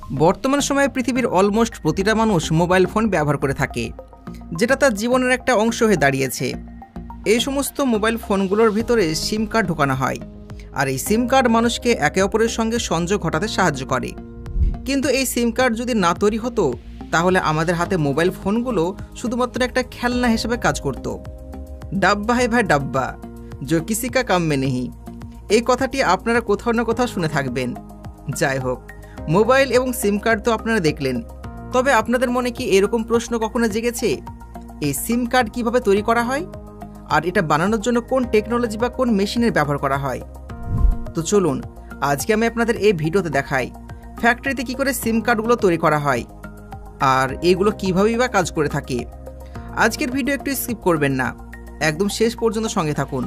বর্তমান সময়ে পৃথিবীর অলমোস্ট প্রতিটা মানুষ মোবাইল ফোন ব্যবহার করে থাকে, যেটা তার জীবনের একটা অংশ হয়ে দাঁড়িয়েছে। এই সমস্ত মোবাইল ফোনগুলোর ভিতরে সিম কার্ড ঢোকানো হয়, আর এই সিম কার্ড মানুষকে একে অপরের সঙ্গে সংযোগ ঘটাতে সাহায্য করে। কিন্তু এই সিম কার্ড যদি না তৈরি হতো, তাহলে আমাদের হাতে মোবাইল ফোনগুলো শুধুমাত্র একটা খেলনা হিসেবে কাজ করত। ডাব্বা হে ভাই ডাব্বা, जो किसी का काम में नहीं, এই কথাটি আপনারা কোথাও না কোথাও শুনে থাকবেন। যাই হোক, মোবাইল এবং সিম কার্ড তো আপনারা দেখলেন, তবে আপনাদের মনে কি এরকম প্রশ্ন কখনো জেগেছে, এই সিম কার্ড কিভাবে তৈরি করা হয়, আর এটা বানানোর জন্য কোন টেকনোলজি বা কোন মেশিনের ব্যবহার করা হয়? তো চলুন আজকে আমি আপনাদের এই ভিডিওতে দেখাই ফ্যাক্টরিতে কি করে সিম কার্ডগুলো তৈরি করা হয়, আর এইগুলো কীভাবেই বা কাজ করে থাকে। আজকের ভিডিও একটু স্কিপ করবেন না, একদম শেষ পর্যন্ত সঙ্গে থাকুন,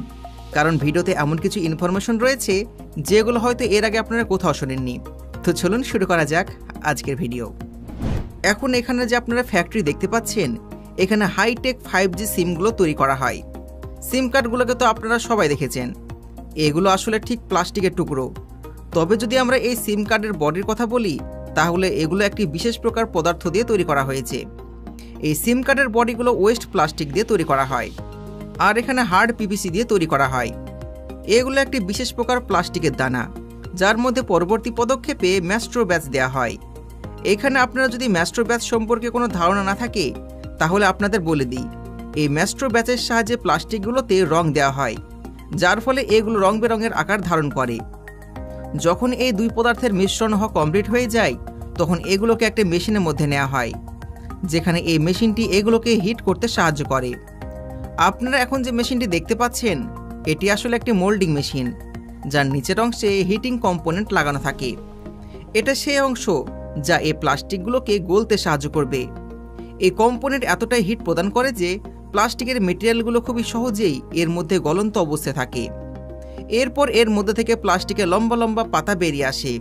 কারণ ভিডিওতে এমন কিছু ইনফরমেশন রয়েছে যেগুলো হয়তো এর আগে আপনারা কোথাও শোনেননি। তো চলুন শুরু করা যাক আজকের ভিডিও। এখন এখানে যে আপনারা ফ্যাক্টরি দেখতে পাচ্ছেন, এখানে হাইটেক 5G সিমগুলো তৈরি করা হয়। সিম কার্ডগুলোকে তো আপনারা সবাই দেখেছেন, এগুলো আসলে ঠিক প্লাস্টিকের টুকরো। তবে যদি আমরা এই সিম কার্ডের বডির কথা বলি, তাহলে এগুলো একটি বিশেষ প্রকার পদার্থ দিয়ে তৈরি করা হয়েছে। এই সিম কার্ডের বডিগুলো ওয়েস্ট প্লাস্টিক দিয়ে তৈরি করা হয়, আর এখানে হার্ড পিভিসি দিয়ে তৈরি করা হয়। এগুলো একটি বিশেষ প্রকার প্লাস্টিকের দানা, যার মধ্যে পরবর্তী পদক্ষেপে ম্যাস্ট্রো ব্যাচ দেওয়া হয়। এখানে আপনারা যদি ম্যাস্ট্রো ব্যাচ সম্পর্কে কোনো ধারণা না থাকে, তাহলে আপনাদের বলে দিই, এই ম্যাস্ট্রো ব্যাচের সাহায্যে প্লাস্টিকগুলোতে রং দেওয়া হয়, যার ফলে এগুলো রং বেরঙের আকার ধারণ করে। যখন এই দুই পদার্থের মিশ্রণ হওয়া কমপ্লিট হয়ে যায়, তখন এগুলোকে একটা মেশিনের মধ্যে নেওয়া হয়, যেখানে এই মেশিনটি এগুলোকে হিট করতে সাহায্য করে। আপনারা এখন যে মেশিনটি দেখতে পাচ্ছেন, এটি আসলে একটি মোল্ডিং মেশিন, যার নিচের অংশে হিটিং কম্পোনেন্ট লাগানো থাকে। এটা সেই অংশ যা এই প্লাস্টিকগুলোকে গলতে সাহায্য করবে। এই কম্পোনেন্ট এতটাই হিট প্রদান করে যে প্লাস্টিকের মেটেরিয়ালগুলো খুবই সহজেই এর মধ্যে গলন্ত অবস্থায় থাকে। এরপর এর মধ্যে থেকে প্লাস্টিকের লম্বা লম্বা পাতা বেরিয়ে আসে,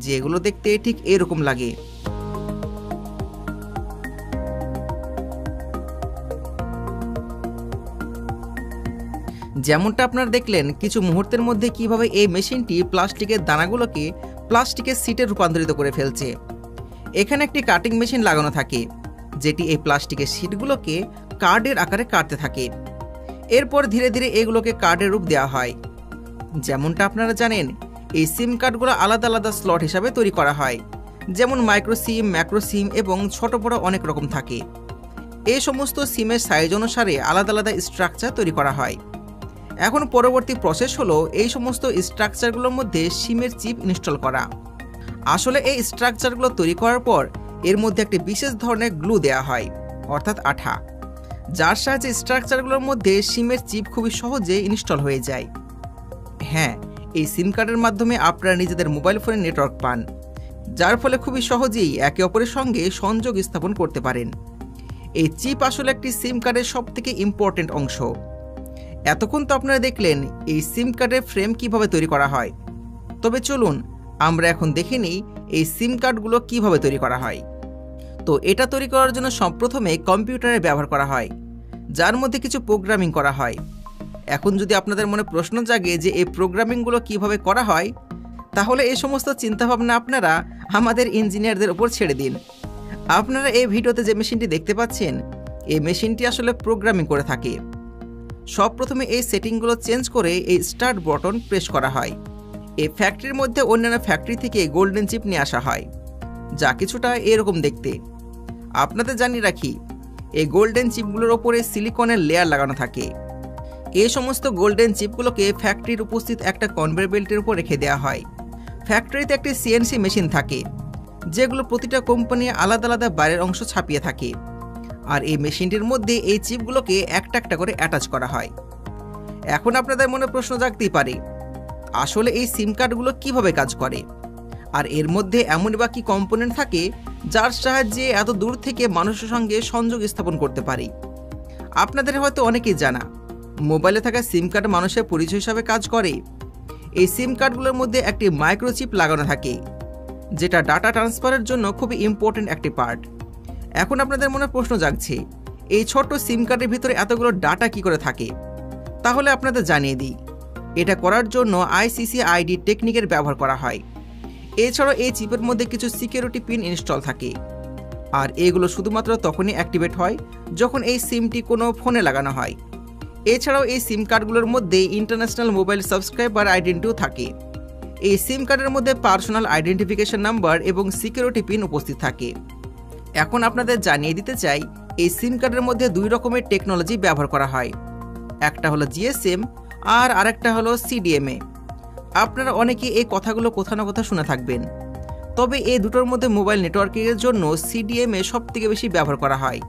যেগুলো দেখতে ঠিক এরকম লাগে। যেমনটা আপনারা দেখলেন কিছু মুহূর্তের মধ্যে কিভাবে এই মেশিনটি প্লাস্টিকের দানাগুলোকে প্লাস্টিকের সিটে রূপান্তরিত করে ফেলছে। এখানে একটি কাটিং মেশিন লাগানো থাকে, যেটি এই প্লাস্টিকের সিটগুলোকে কার্ডের আকারে কাটতে থাকে। এরপর ধীরে ধীরে এগুলোকে কার্ডের রূপ দেওয়া হয়। যেমনটা আপনারা জানেন, এই সিম কার্ডগুলো আলাদা আলাদা স্লট হিসাবে তৈরি করা হয়, যেমন মাইক্রো সিম, ম্যাক্রো সিম এবং ছোট বড় অনেক রকম থাকে। এই সমস্ত সিমের সাইজ অনুসারে আলাদা আলাদা স্ট্রাকচার তৈরি করা হয়। এখন পরবর্তী প্রসেস হলো এই সমস্ত স্ট্রাকচারগুলোর মধ্যে সিমের চিপ ইনস্টল করা। আসলে এই স্ট্রাকচারগুলো তৈরি করার পর এর মধ্যে একটি বিশেষ ধরনের গ্লু দেওয়া হয়, অর্থাৎ আঠা, যার সাহায্যে স্ট্রাকচারগুলোর মধ্যে সিমের চিপ খুবই সহজে ইনস্টল হয়ে যায়। হ্যাঁ, এই সিম কার্ডের মাধ্যমে আপনারা নিজেদের মোবাইল ফোনে নেটওয়ার্ক পান, যার ফলে খুবই সহজেই একে অপরের সঙ্গে সংযোগ স্থাপন করতে পারেন। এই চিপ আসলে একটি সিম কার্ডের সবথেকে ইম্পর্টেন্ট অংশ। এতক্ষণ তো আপনারা দেখলেন এই সিম কার্ডের ফ্রেম কিভাবে তৈরি করা হয়, তবে চলুন আমরা এখন দেখে নিই এই সিম কার্ডগুলো কিভাবে তৈরি করা হয়। তো এটা তৈরি করার জন্য সর্বপ্রথমে কম্পিউটারের ব্যবহার করা হয়, যার মধ্যে কিছু প্রোগ্রামিং করা হয়। এখন যদি আপনাদের মনে প্রশ্ন জাগে যে এই প্রোগ্রামিংগুলো কিভাবে করা হয়, তাহলে এই সমস্ত চিন্তাভাবনা আপনারা আমাদের ইঞ্জিনিয়ারদের উপর ছেড়ে দিন। আপনারা এই ভিডিওতে যে মেশিনটি দেখতে পাচ্ছেন, এই মেশিনটি আসলে প্রোগ্রামিং করে থাকে। সব প্রথমে এই সেটিংগুলো চেঞ্জ করে এই স্টার্ট বাটন প্রেস করা হয়। এই ফ্যাক্টরির মধ্যে অন্যান্য ফ্যাক্টরি থেকে গোল্ডেন চিপ নিয়ে আসা হয়, যা কিছুটা এরকম দেখতে। আপনাদের জানিয়ে রাখি, এই গোল্ডেন চিপগুলোর ওপরে সিলিকনের লেয়ার লাগানো থাকে। এই সমস্ত গোল্ডেন চিপগুলোকে ফ্যাক্টরির উপস্থিত একটা কনভেয়ার বেল্টের উপর রেখে দেওয়া হয়। ফ্যাক্টরিতে একটি সিএনসি মেশিন থাকে, যেগুলো প্রতিটা কোম্পানি আলাদা আলাদা বাইরের অংশ ছাপিয়ে থাকে, আর এই মেশিনটির মধ্যে এই চিপগুলোকে একটা একটা করে অ্যাটাচ করা হয়। এখন আপনাদের মনে প্রশ্ন জাগতেই পারে, আসলে এই সিম কার্ডগুলো কিভাবে কাজ করে, আর এর মধ্যে এমনই বা কি কম্পোনেন্ট থাকে যার সাহায্যে এত দূর থেকে মানুষের সঙ্গে সংযোগ স্থাপন করতে পারি। আপনাদের হয়তো অনেকেই জানা, মোবাইলে থাকা সিম কার্ড মানুষের পরিচয় হিসাবে কাজ করে। এই সিম কার্ডগুলোর মধ্যে একটি মাইক্রোচিপ লাগানো থাকে, যেটা ডাটা ট্রান্সফারের জন্য খুবই ইম্পর্টেন্ট একটি পার্ট। এখন আপনাদের মনে প্রশ্ন জাগছে, এই ছোট্ট সিম কার্ডের ভিতরে এতগুলো ডাটা কি করে থাকে? তাহলে আপনাদের জানিয়ে দিই, এটা করার জন্য ICC-ID টেকনিকের ব্যবহার করা হয়। এছাড়াও এই চিপের মধ্যে কিছু সিকিউরিটি পিন ইনস্টল থাকে, আর এগুলো শুধুমাত্র তখনই অ্যাক্টিভেট হয় যখন এই সিমটি কোনো ফোনে লাগানো হয়। এছাড়াও এই সিম কার্ডগুলোর মধ্যে ইন্টারন্যাশনাল মোবাইল সাবস্ক্রাইবার আইডেন্টিটিও থাকে। এই সিম কার্ডের মধ্যে পার্সোনাল আইডেন্টিফিকেশন নাম্বার এবং সিকিউরিটি পিন উপস্থিত থাকে। এখন আপনাদের জানিয়ে দিতে চাই, এই সিম কার্ডের মধ্যে দুই রকমের টেকনোলজি ব্যবহার করা হয়। একটা হলো জিএসএম আর আরেকটা হলো সিডিএমএ। আপনারা অনেকে এই কথাগুলো কোথাও না কোথাও শুনে থাকবেন। তবে এই দুটোর মধ্যে মোবাইল নেটওয়ার্কিংয়ের জন্য সিডিএমএ সবথেকে বেশি ব্যবহার করা হয়।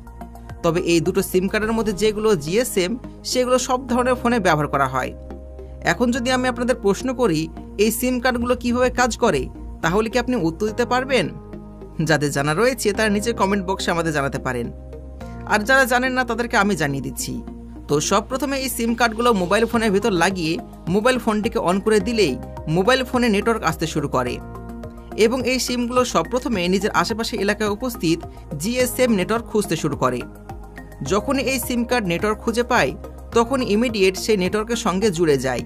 তবে এই দুটো সিম কার্ডের মধ্যে যেগুলো জিএসএম সেগুলো সব ধরনের ফোনে ব্যবহার করা হয়। এখন যদি আমি আপনাদের প্রশ্ন করি এই সিম কার্ডগুলো কিভাবে কাজ করে, তাহলে কি আপনি উত্তর দিতে পারবেন? যাদের জানা রয়েছে তারা নিচে কমেন্ট বক্সে আমাদের জানাতে পারেন, আর যারা জানেন না তাদেরকে আমি জানিয়ে দিচ্ছি। তো সব প্রথমে এই সিম কার্ডগুলো মোবাইল ফোনের ভিতর লাগিয়ে মোবাইল ফোনটিকে অন করে দিলেই মোবাইল ফোনে নেটওয়ার্ক আসতে শুরু করে, এবং এই সিমগুলো সব প্রথমে নিজের আশেপাশে এলাকায় উপস্থিত জিএসএম নেটওয়ার্ক খুঁজতে শুরু করে। যখনই এই সিম কার্ড নেটওয়ার্ক খুঁজে পায় তখন ইমিডিয়েট সেই নেটওয়ার্কের সঙ্গে জুড়ে যায়,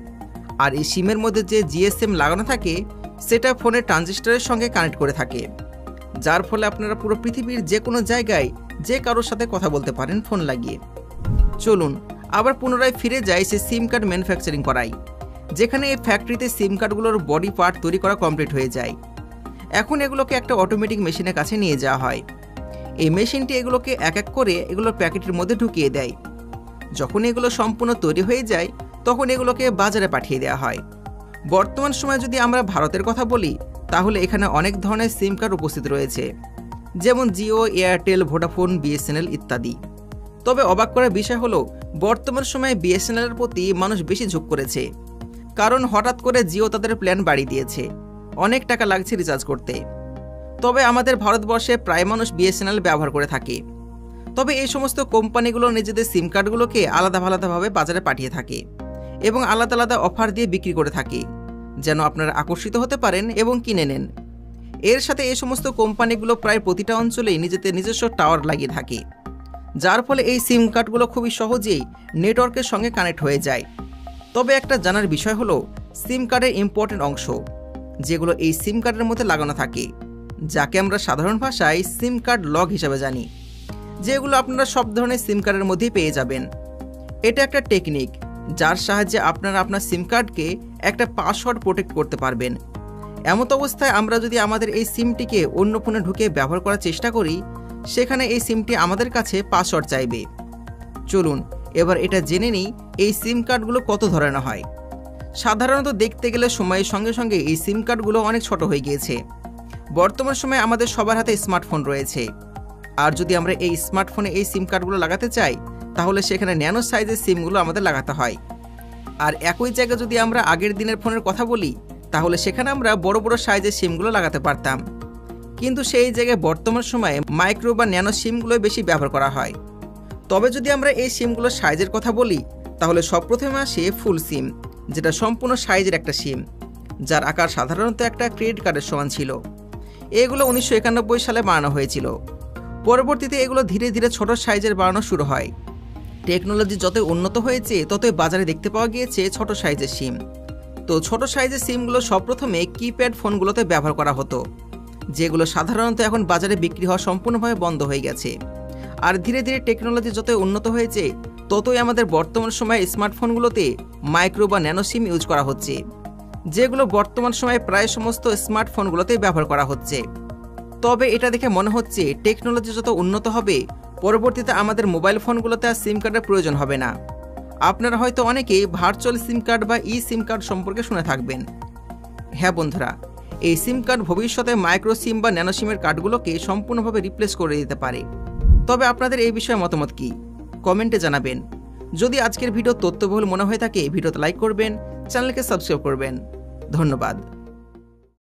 আর এই সিমের মধ্যে যে জিএসএম লাগানো থাকে সেটা ফোনের ট্রানজিস্টরের সঙ্গে কানেক্ট করে থাকে, যার ফলে আপনারা পুরো পৃথিবীর যে কোনো জায়গায় যে কারোর সাথে কথা বলতে পারেন ফোন লাগিয়ে। চলুন আবার পুনরায় ফিরে যায় সে সিম কার্ড ম্যানুফ্যাকচারিং করাই, যেখানে এই ফ্যাক্টরিতে সিম কার্ডগুলোর বডি পার্ট তৈরি করা কমপ্লিট হয়ে যায়। এখন এগুলোকে একটা অটোমেটিক মেশিনের কাছে নিয়ে যাওয়া হয়। এই মেশিনটি এগুলোকে এক এক করে এগুলোর প্যাকেটের মধ্যে ঢুকিয়ে দেয়। যখন এগুলো সম্পূর্ণ তৈরি হয়ে যায় তখন এগুলোকে বাজারে পাঠিয়ে দেওয়া হয়। বর্তমান সময়ে যদি আমরা ভারতের কথা বলি তাহলে এখানে অনেক ধরনের সিম কার্ড উপস্থিত রয়েছে, যেমন জিও, এয়ারটেল, ভোডাফোন, বিএসএনএল ইত্যাদি। তবে অবাক করার বিষয় হলো বর্তমান সময়ে বিএসএনএলের প্রতি মানুষ বেশি ঝোঁক করেছে, কারণ হঠাৎ করে জিও তাদের প্ল্যান বাড়িয়ে দিয়েছে, অনেক টাকা লাগছে রিচার্জ করতে। তবে আমাদের ভারতবর্ষে প্রায় মানুষ বিএসএনএল ব্যবহার করে থাকে। তবে এই সমস্ত কোম্পানিগুলো নিজেদের সিম কার্ডগুলোকে আলাদাভাবে বাজারে পাঠিয়ে থাকে এবং আলাদা আলাদা অফার দিয়ে বিক্রি করে থাকে, যেন আপনারা আকর্ষিত হতে পারেন এবং কিনে নেন। এর সাথে এই সমস্ত কোম্পানিগুলো প্রায় প্রতিটা অঞ্চলেই নিজেদের নিজস্ব টাওয়ার লাগিয়ে থাকে, যার ফলে এই সিম কার্ডগুলো খুবই সহজেই নেটওয়ার্কের সঙ্গে কানেক্ট হয়ে যায়। তবে একটা জানার বিষয় হলো সিম কার্ডের ইম্পর্টেন্ট অংশ যেগুলো এই সিম কার্ডের মধ্যে লাগানো থাকে, যাকে আমরা সাধারণ ভাষায় সিম কার্ড লগ হিসাবে জানি, যেগুলো আপনারা সব ধরনের সিম কার্ডের মধ্যেই পেয়ে যাবেন। এটা একটা টেকনিক যার সাহায্যে আপনারা আপনার সিম কার্ডকে একটা পাসওয়ার্ড প্রোটেক্ট করতে পারবেন। এমত অবস্থায় আমরা যদি আমাদের এই সিমটিকে অন্য ফোনে ঢুকে ব্যবহার করার চেষ্টা করি, সেখানে এই সিমটি আমাদের কাছে পাসওয়ার্ড চাইবে। চলুন এবার এটা জেনে নিই এই সিম কার্ডগুলো কত ধরনের হয়। সাধারণত দেখতে গেলে সময়ের সঙ্গে সঙ্গে এই সিম কার্ডগুলো অনেক ছোট হয়ে গিয়েছে। বর্তমান সময়ে আমাদের সবার হাতে স্মার্টফোন রয়েছে, আর যদি আমরা এই স্মার্টফোনে এই সিম কার্ডগুলো লাগাতে চাই তাহলে সেখানে ন্যানো সাইজের সিমগুলো আমাদের লাগাতে হয়। আর একই জায়গায় যদি আমরা আগের দিনের ফোনের কথা বলি তাহলে সেখানে আমরা বড় বড় সাইজের সিমগুলো লাগাতে পারতাম, কিন্তু সেই জায়গায় বর্তমান সময়ে মাইক্রো বা ন্যানো সিমগুলোই বেশি ব্যবহার করা হয়। তবে যদি আমরা এই সিমগুলোর সাইজের কথা বলি তাহলে সবপ্রথমে আসে ফুল সিম, যেটা সম্পূর্ণ সাইজের একটা সিম, যার আকার সাধারণত একটা ক্রেডিট কার্ডের সমান ছিল। এগুলো 1991 সালে বানানো হয়েছিল। পরবর্তীতে এগুলো ধীরে ধীরে ছোট সাইজের বানানো শুরু হয়। টেকনোলজি যতই উন্নত হয়েছে ততই বাজারে দেখতে পাওয়া গিয়েছে ছোট সাইজের সিম। তো ছোট সাইজের সিমগুলো সবপ্রথমে কিপ্যাড ফোনগুলোতে ব্যবহার করা হতো, যেগুলো সাধারণত এখন বাজারে বিক্রি হওয়া সম্পূর্ণভাবে বন্ধ হয়ে গেছে। আর ধীরে ধীরে টেকনোলজি যতই উন্নত হয়েছে ততই আমাদের বর্তমান সময়ে স্মার্টফোনগুলোতে মাইক্রো বা ন্যানো সিম ইউজ করা হচ্ছে, যেগুলো বর্তমান সময়ে প্রায় সমস্ত স্মার্টফোনগুলোতেই ব্যবহার করা হচ্ছে। তবে এটা দেখে মনে হচ্ছে টেকনোলজি যত উন্নত হবে পরবর্তীতে আমাদের মোবাইল ফোনগুলোতে আর সিম কার্ডের প্রয়োজন হবে না। আপনারা হয়তো অনেকেই ভার্চুয়াল সিম কার্ড বা ই সিম কার্ড সম্পর্কে শুনে থাকবেন। হ্যাঁ বন্ধুরা, এই সিম কার্ড ভবিষ্যতে মাইক্রো সিম বা ন্যানো সিমের কার্ডগুলোকে সম্পূর্ণভাবে রিপ্লেস করে দিতে পারে। তবে আপনাদের এই বিষয়ে মতামত কি কমেন্টে জানাবেন। যদি আজকের ভিডিও তথ্যবহুল মনে হয়ে থাকে ভিডিওতে লাইক করবেন, চ্যানেলকে সাবস্ক্রাইব করবেন। ধন্যবাদ।